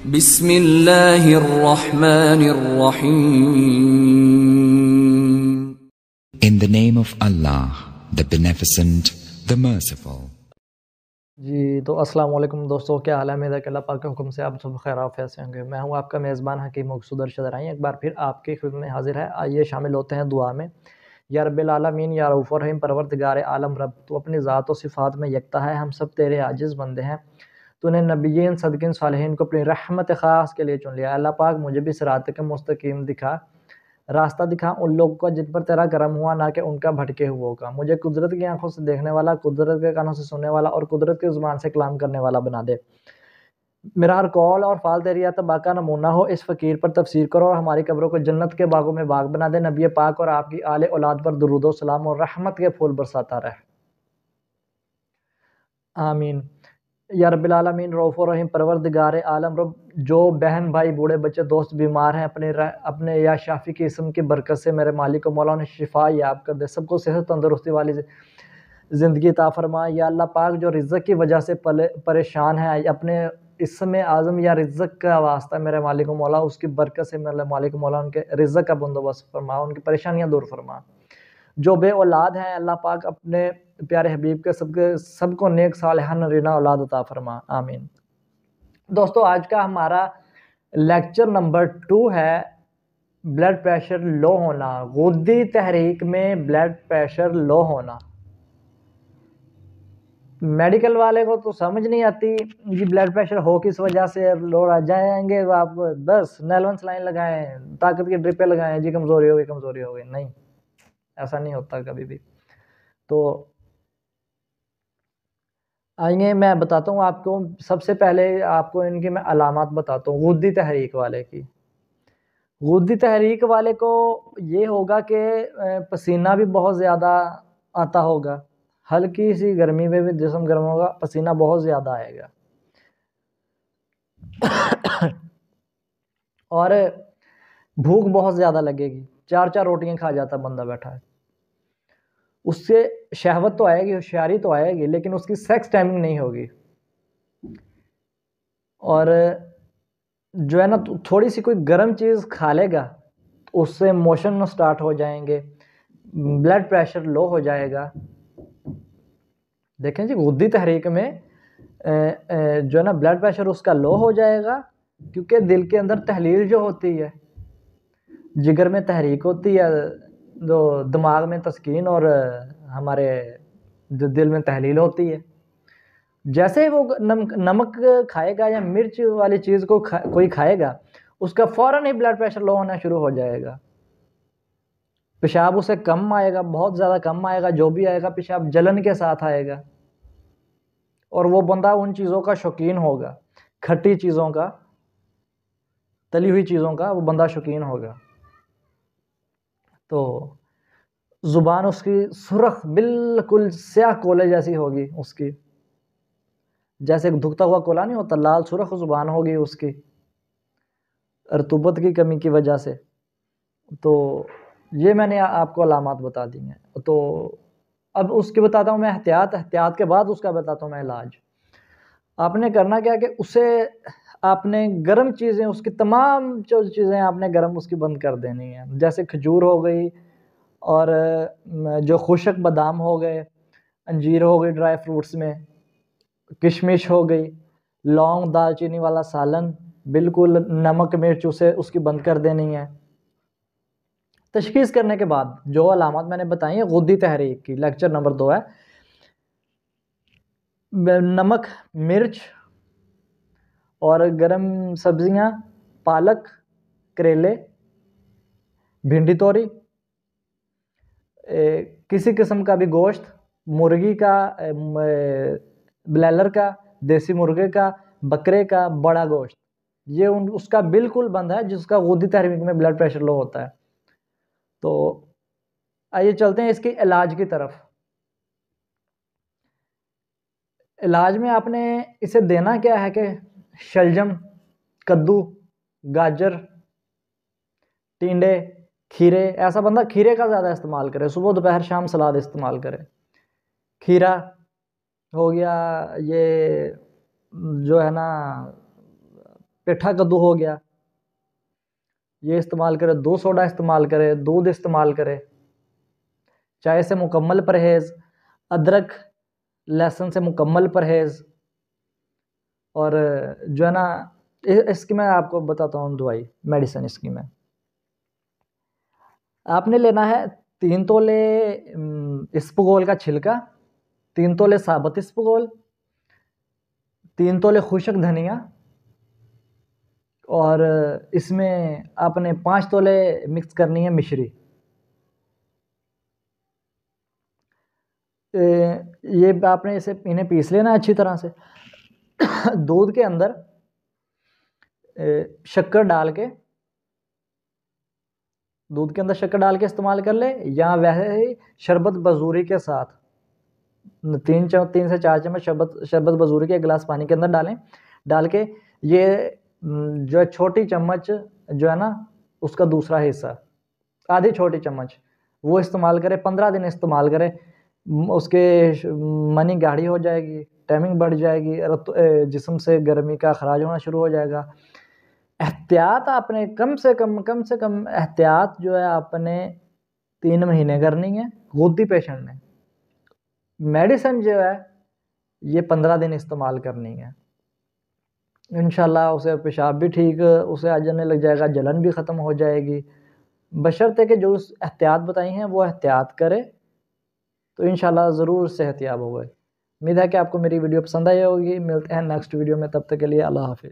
बिस्मिल्लाहिर्रहमानिर्रहीम। In the name of Allah, the Beneficent, the Merciful. जी तो अस्सलाम वालेकुम दोस्तों, क्या हाल है? मेरा अल्लाह पाक के हुक्म से आप सब खैर आफियत से होंगे। मैं हूं आपका मेज़बान हकीम मकसूद अरशद राई, एक बार फिर आपकी खिदमत में हाजिर है। आइए शामिल होते हैं दुआ में। या रब्बिल आलमीन, या रऊफ़ुर रहीम, परवरदिगार आलम रब, तो अपनी ज़ात और सिफ़ात में यकता है, हम सब तेरे आजिज़ बंदे हैं। तूने नबिय्यीन सदकिन सालिहीन को अपनी रहमत ख़ास के लिए चुन लिया। अल्लाह पाक मुझे भी सिरात के मुस्तकीम दिखा, रास्ता दिखा उन लोगों का जिन पर तेरा करम हुआ, ना कि उनका भटके हुओं का। मुझे कुदरत की आंखों से देखने वाला, कुदरत के कानों से सुनने वाला और कुदरत की ज़ुबान से कलाम करने वाला बना दे। मेरा हर कौल और फाल तेरी अतबा का नमूना हो। इस फ़कीर पर तफसीर करो और हमारी कब्रों को जन्नत के बागों में बाग बना दे। नबी पाक और आपकी आले औलाद पर दुरूद व सलाम और रहमत के फूल बरसाता रहे, आमीन। या रब्बिल आलमीन, रऊफ़ुर रहीम, परवरदिगार आलम रब, जो बहन भाई बूढ़े बच्चे दोस्त बीमार हैं, अपने या शाफी की इसम की बरकत से मेरे मालिक और मौला ने शिफा याब कर दे। सबको सेहत तंदुरुस्ती वाली ज़िंदगी अता फरमा। या अल्लाह पाक, जो रिज़्क़ की वजह से परेशान है, अपने इसम आज़म या रिज़्क़ का वास्ता मेरे मालिक और मौला, उसकी बरकत से मेरे मालिक और मौला उनके रिज़्क़ का बंदोबस्त फरमा, उनकी परेशानियाँ दूर फरमा। जो बे औलाद हैं, अल्लाह पाक अपने प्यारे हबीब के सबको नेक सालिहा नरीना औलाद अता फरमा, आमीन। दोस्तों, आज का हमारा लेक्चर नंबर 2 है ब्लड प्रेशर लो होना, गुद्दी तहरीक में ब्लड प्रेशर लो होना। मेडिकल वाले को तो समझ नहीं आती ये ब्लड प्रेशर हो किस वजह से लो रह जाएंगे, आप बस नैलवन सलाइन लगाएं, ताकत की ड्रिपें लगाएं, जी कमज़ोरी हो गई, कमज़ोरी हो गई। नहीं, ऐसा नहीं होता कभी भी। तो आइए मैं बताता हूँ आपको। सबसे पहले आपको इनकी मैं अलामात बताता हूँ गुद्दी तहरीक वाले की। गुद्दी तहरीक वाले को ये होगा कि पसीना भी बहुत ज़्यादा आता होगा, हल्की सी गर्मी में भी जिस्म गर्म होगा, पसीना बहुत ज़्यादा आएगा और भूख बहुत ज़्यादा लगेगी। 4-4 रोटियां खा जाता बंदा बैठा है। उससे शहवत तो आएगी, होशियारी तो आएगी, लेकिन उसकी सेक्स टाइमिंग नहीं होगी। और जो है ना, थोड़ी सी कोई गर्म चीज़ खा लेगा तो उससे मोशन स्टार्ट हो जाएंगे, ब्लड प्रेशर लो हो जाएगा। देखें जी, गुद्दी तहरीक में जो है ना ब्लड प्रेशर उसका लो हो जाएगा, क्योंकि दिल के अंदर तहलील जो होती है, जिगर में तहरीक होती है, जो दिमाग में तस्कीन और हमारे जो दिल में तहलील होती है। जैसे वो नमक खाएगा या मिर्च वाली चीज़ को कोई खाएगा, उसका फ़ौरन ही ब्लड प्रेशर लो होना शुरू हो जाएगा। पेशाब उसे कम आएगा, बहुत ज़्यादा कम आएगा, जो भी आएगा पेशाब जलन के साथ आएगा। और वो बंदा उन चीज़ों का शौकीन होगा, खट्टी चीज़ों का, तली हुई चीज़ों का वो बंदा शौकीन होगा। तो ज़ुबान उसकी सुर्ख बिल्कुल स्याह कोले जैसी होगी उसकी, जैसे धुकता हुआ कोला नहीं होता, लाल सुर्ख ज़ुबान होगी उसकी, रतूबत की कमी की वजह से। तो ये मैंने आपको अलामात बता दी हैं। तो अब उसके बताता हूँ मैं एहतियात के बाद उसका बताता हूँ मैं इलाज। आपने करना क्या कि उसे आपने गर्म चीज़ें, उसकी तमाम जो चीज़ें आपने गर्म उसकी बंद कर देनी है। जैसे खजूर हो गई, और जो खुशक बादाम हो गए, अंजीर हो गई ड्राई फ्रूट्स में, किशमिश हो गई, लौंग, दालचीनी वाला सालन, बिल्कुल नमक मिर्च उसे उसकी बंद कर देनी है। तशखीस करने के बाद जो अलामत मैंने बताई है गुद्दी तहरीक की, लेक्चर नंबर 2 है। नमक, मिर्च और गरम सब्जियां, पालक, करेले, भिंडी तोरी, किसी किस्म का भी गोश्त, मुर्गी का, ब्लैलर का, देसी मुर्गे का, बकरे का बड़ा गोश्त, ये उसका बिल्कुल बंद है जिसका गुद्दी तहरीक में ब्लड प्रेशर लो होता है। तो आइए चलते हैं इसके इलाज की तरफ। इलाज में आपने इसे देना क्या है कि शलजम, कद्दू, गाजर, टिंडे, खीरे, ऐसा बंदा खीरे का ज़्यादा इस्तेमाल करे, सुबह दोपहर शाम सलाद इस्तेमाल करे। खीरा हो गया, ये जो है ना पेठा कद्दू हो गया, ये इस्तेमाल करें। 2 सोडा इस्तेमाल करें, दूध इस्तेमाल करें। चाय से मुकम्मल परहेज़, अदरक लहसुन से मुकम्मल परहेज़। और जो है ना, इसकी मैं आपको बताता हूँ दवाई, मेडिसिन इसकी मैं। आपने लेना है 3 तोले इसबगोल का छिलका, 3 तोले साबुत इसबगोल, 3 तोले खुशक धनिया, और इसमें आपने 5 तोले मिक्स करनी है मिश्री। ये आपने इन्हें पीस लेना अच्छी तरह से। दूध के अंदर शक्कर डाल के, दूध के अंदर शक्कर डाल के इस्तेमाल कर ले, या वैसे ही शरबत बजूरी के साथ 3 से 4 चम्मच शरबत बजूरी के गिलास पानी के अंदर डाल के ये जो है छोटी चम्मच जो है ना, उसका दूसरा हिस्सा, आधी छोटी चम्मच वो इस्तेमाल करें। 15 दिन इस्तेमाल करें, उसके मनी गाढ़ी हो जाएगी, टाइमिंग बढ़ जाएगी, जिस्म से गर्मी का खराज होना शुरू हो जाएगा। एहतियात आपने कम से कम एहतियात जो है आपने 3 महीने करनी है गुर्दी पेशेंट ने। मेडिसिन जो है ये 15 दिन इस्तेमाल करनी है। इंशाल्लाह उसे पेशाब भी ठीक उसे आ जाने लग जाएगा, जलन भी ख़त्म हो जाएगी, बशर्ते कि जो एहतियात बताई हैं वो एहतियात करे, तो इंशाल्लाह ज़रूर सेहतयाब होगा। उम्मीद है कि आपको मेरी वीडियो पसंद आई होगी। मिलते हैं नेक्स्ट वीडियो में, तब तक के लिए अल्लाह हाफ़िज़।